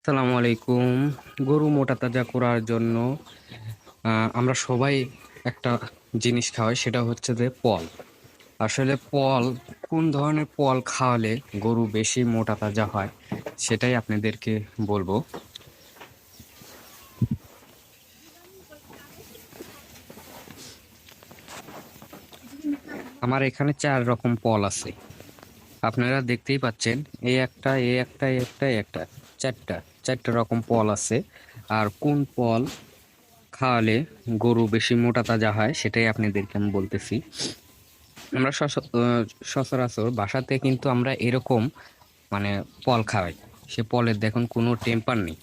আসসালামু আলাইকুম। গরু মোটা তাজা করার জন্য আমরা সবাই একটা জিনিস খাওয়াই, সেটা হচ্ছে যে পল। আসলে পল, কোন ধরনের পল খাওয়ালে গরু বেশি মোটা তাজা হয় সেটাই আপনাদেরকে বলবো। আমার এখানে 4 রকম পল আছে, আপনারা দেখতেই পাচ্ছেন। এই একটা, এই একটা, এই একটা, এই একটা, চারটা চারটা রকম পল আছে। আর কোন পল খাওয়ালে গরু বেশি মোটা তাজা হয় সেটাই আপনাদেরকে আমি বলতেছি। আমরা সচরাচর বাসাতে কিন্তু আমরা এরকম মানে পল খাওয়াই। সে পলের দেখুন কোনো টেম্পার নেই,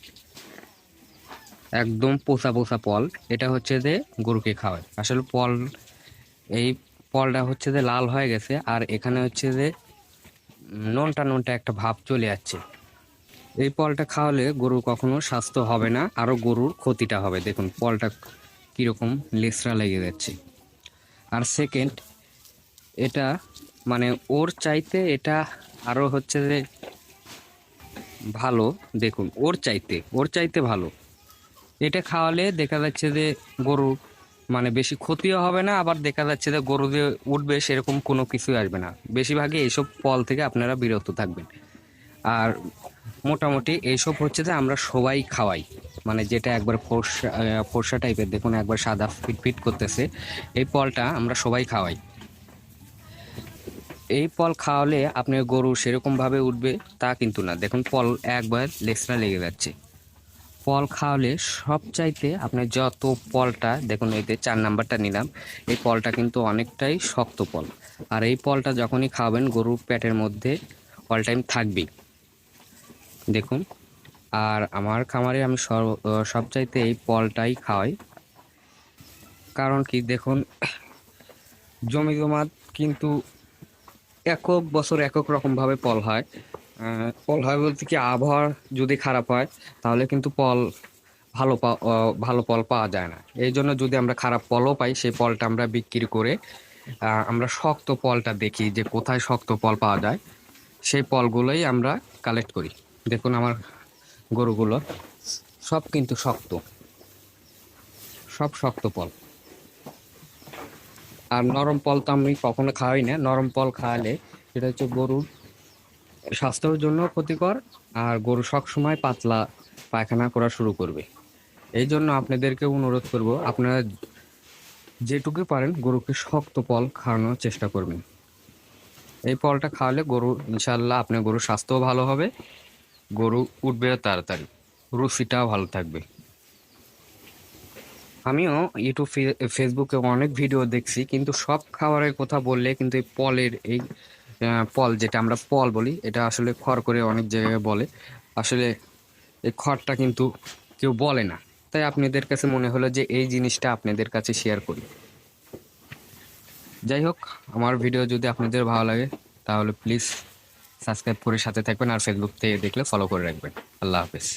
একদম পোষা পোষা পল। এটা হচ্ছে যে গরুকে খাওয়ায়। আসলে পল, এই পলটা হচ্ছে যে লাল হয়ে গেছে, আর এখানে হচ্ছে যে নোনটা নোনটা একটা ভাব চলে যাচ্ছে। এই পলটা খাওয়ালে গরু কখনো স্বাস্থ্য হবে না, আরো গরুর ক্ষতিটা হবে। দেখুন পলটা কিরকম লেসরা লেগে যাচ্ছে। আর সেকেন্ড, এটা মানে ওর চাইতে এটা আরো হচ্ছে যে ভালো। দেখুন ওর চাইতে ভালো। এটা খাওয়ালে দেখা যাচ্ছে যে গরু মানে বেশি ক্ষতিও হবে না, আবার দেখা যাচ্ছে যে গরু যে উঠবে সেরকম কোনো কিছুই আসবে না। বেশিরভাগই এইসব ফল থেকে আপনারা বিরত থাকবেন। আর মোটামুটি এইসব হচ্ছে যে আমরা সবাই খাওয়াই, মানে যেটা একবার ফর্সা ফর্সা টাইপের, দেখুন একবার সাদা ফিট ফিট করতেছে, এই ফলটা আমরা সবাই খাওয়াই। এই ফল খাওয়ালে আপনার গরু সেরকম ভাবে উঠবে তা কিন্তু না। দেখুন ফল একবার লেসরা লেগে যাচ্ছে। ফল খাওয়ালে সবচাইতে আপনার যত ফলটা দেখুন, এতে 4 নাম্বারটা নিলাম। এই ফলটা কিন্তু অনেকটাই শক্ত ফল, আর এই ফলটা যখনই খাওয়াবেন গরুর পেটের মধ্যে অল টাইম থাকবেই। দেখুন, আর আমার খামারে আমি সবচাইতে এই ফলটাই খাওয়াই। কারণ কি দেখুন, জমি জমা কিন্তু একক বছর একক রকম ভাবে ফল হয়। ফল হয় বলতে কি, আবহাওয়া যদি খারাপ হয় তাহলে কিন্তু ফল ভালো ফল পাওয়া যায় না। এই জন্য যদি আমরা খারাপ ফলও পাই, সেই ফলটা আমরা বিক্রি করে আমরা শক্ত ফলটা দেখি যে কোথায় শক্ত ফল পাওয়া যায়, সেই ফলগুলোই আমরা কালেক্ট করি। দেখুন আমার গরুগুলো সব কিন্তু শক্ত, সব শক্ত ফল। আর নরম ফল তো আমি কখনো খাওয়াই না। নরম ফল খাওয়ালে সেটা হচ্ছে গরুর স্বাস্থ্যের জন্য ক্ষতিকর, আর গরু সবসময় পাতলা পায়খানা করা শুরু করবে। এই জন্য আপনাদেরকে অনুরোধ করব, আপনারা যেটুকু পারেন গরুকে শক্ত ফল খাওয়ানোর চেষ্টা করবেন। এই ফলটা খাওয়ালে গরু ইনশাল্লাহ আপনার গরুর স্বাস্থ্যও ভালো হবে, গরু উঠবেও তাড়াতাড়ি, রুচিটাও ভালো থাকবে। আমিও ইউটিউব ফেসবুকে অনেক ভিডিও দেখছি, কিন্তু সব খাবারের কথা বললে কিন্তু এই পলের এই পল, যেটা আমরা পল বলি, এটা আসলে খড় করে অনেক জায়গায় বলে। আসলে এই খড়টা কিন্তু কেউ বলে না, তাই আপনাদের কাছে মনে হলো যে এই জিনিসটা আপনাদের কাছে শেয়ার করি। যাই হোক, আমার ভিডিও যদি আপনাদের ভালো লাগে তাহলে প্লিজ সাবস্ক্রাইব করে সাথে থাকবেন, আর ফেসবুক থেকে দেখলে ফলো করে রাখবেন। আল্লাহ হাফেজ।